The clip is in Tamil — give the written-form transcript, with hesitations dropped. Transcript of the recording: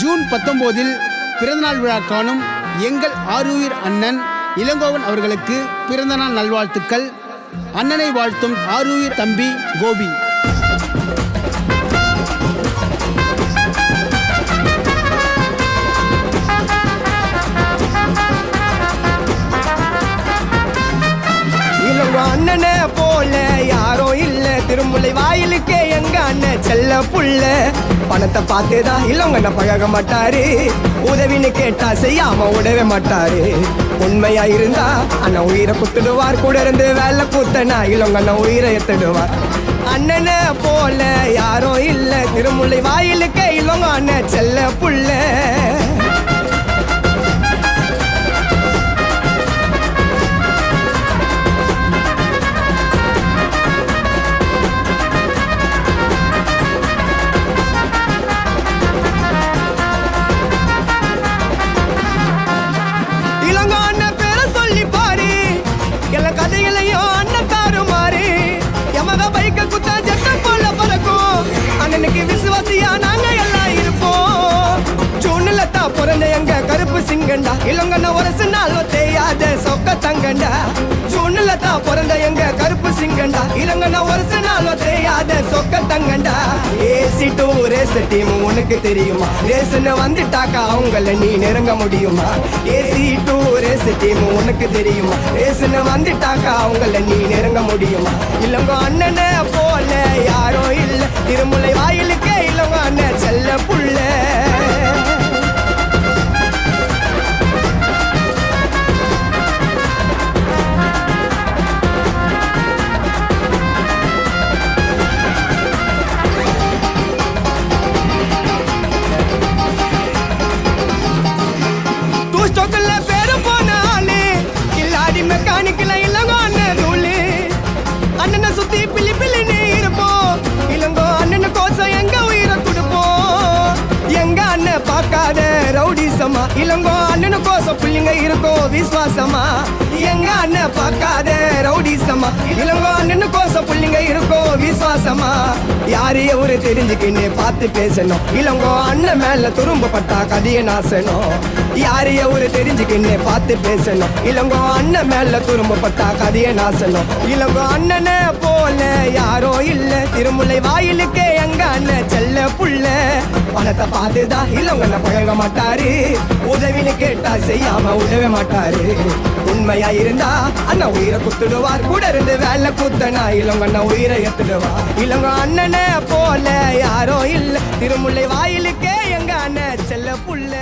ஜூன் 19 பிறந்தநாள் விழா காணும் எங்கள் ஆருயிர் அண்ணன் இளங்கோவன் அவர்களுக்கு பிறந்தநாள் நல்வாழ்த்துக்கள். அண்ணனை வாழ்த்தும் ஆருயிர் தம்பி கோபி. அண்ணனை போல யாரோ இல்ல, திருமுலை வாயிலுக்கே எங்க அண்ணன் செல்ல புள்ள. பணத்தை பார்த்துதான் இளங்கண்ண பழக மாட்டாரு, உதவின்னு கேட்டா செய்யாம உடவே மாட்டாரு. உண்மையா இருந்தா அண்ணன் உயிரை குத்துடுவார், கூட இருந்து வேலை கூத்தனா இளங்கண்ண உயிரை எத்துடுவார். அண்ணனை போல யாரோ இல்ல, திருமுலை வாயிலுக்கே இளங்க அண்ணன் செல்ல புள்ள. கதைகளையும் அண்ணன் தாருமாறு எமக பைக்க குத்தா ஜட்ட போல பறக்கும். அண்ணனுக்கு விசுவாசியா நாங்க எல்லாம் இருப்போம். ஜூன்ல தான் பிறந்த எங்க கருப்பு சிங்கண்டா, இளங்கண்ண ஒரு நாளும் தேயாத சொக்க தங்கண்டா. ஜூன்ல தான் பிறந்த எங்க கருப்பு சிங்கண்டா, இளங்கண்ண ஒரு நாளும் தேயாத சொக்க தங்கண்டா. ஏசி டூ ரேஸ் டீம் உனக்கு தெரியுமா, ரேஸ்ன்னு வந்துட்டாக்கா அவங்கள நீ நெருங்க முடியுமா? ஏசி டூ ரேஸ் டீம் உனக்கு தெரியுமா, ரேஸ்ன்னு வந்துட்டாக்கா அவங்கள நீ நெருங்க முடியுமா? இல்லங்க அண்ணனை போல யாரோ இல்ல, திருமுலை வாயிலுக்கே இல்லங்க அண்ணன் செல்ல புள்ள. பேரு போன ஆளு கில்லாடி மெக்கானிக்கல இளங்கோ அண்ணன் ரூலு. அண்ணனை சுத்தி பிள்ளி பிள்ளின்னு இருப்போம், இளங்கோ அண்ணனு கோசம் எங்க உயிரை கொடுப்போம். எங்க அண்ணன் பார்க்காத ரவுடிசமா, இளங்கோ அண்ணனு கோசம் பிள்ளைங்க இருக்கோம் விசுவாசமா. எங்க அண்ணன் பார்க்காத ரவுடிசமா, இளங்கோ அண்ணனு கோசம் பிள்ளைங்க இருக்கோம் விசுவாசமா. யாரைய ஒரு தெரிஞ்சுக்கின்னு பார்த்து பேசணும், இளங்கோ அண்ணன் மேல துரும்பப்பட்டா கதையை நாசனம். யாரைய ஒரு தெரிஞ்சுக்கின்னு பார்த்து பேசணும், இளங்கோ அண்ணன் மேல துரும்பப்பட்டா கதையை நாசனம். இளங்கோ அண்ணனை போல யாரோ இல்ல, திருமுலை வாயிலுக்கே எங்க அண்ணன் செல்ல புள்ள. பணத்தை பார்த்துதான் இளங்கண்ண பழக மாட்டாரு, உதவின்னு கேட்டா செய்யாம உதவ மாட்டாரு. உண்மையா இருந்தா அண்ணன் உயிரை குத்துடுவார், கூட இருந்து வேலை கூத்தனா இளங்கண்ண உயிரை எத்துடுவார். இளங்கோ அண்ணனை போல யாரோ இல்ல, திருமுலை வாயிலுக்கே எங்க அண்ணன் செல்ல புள்ள.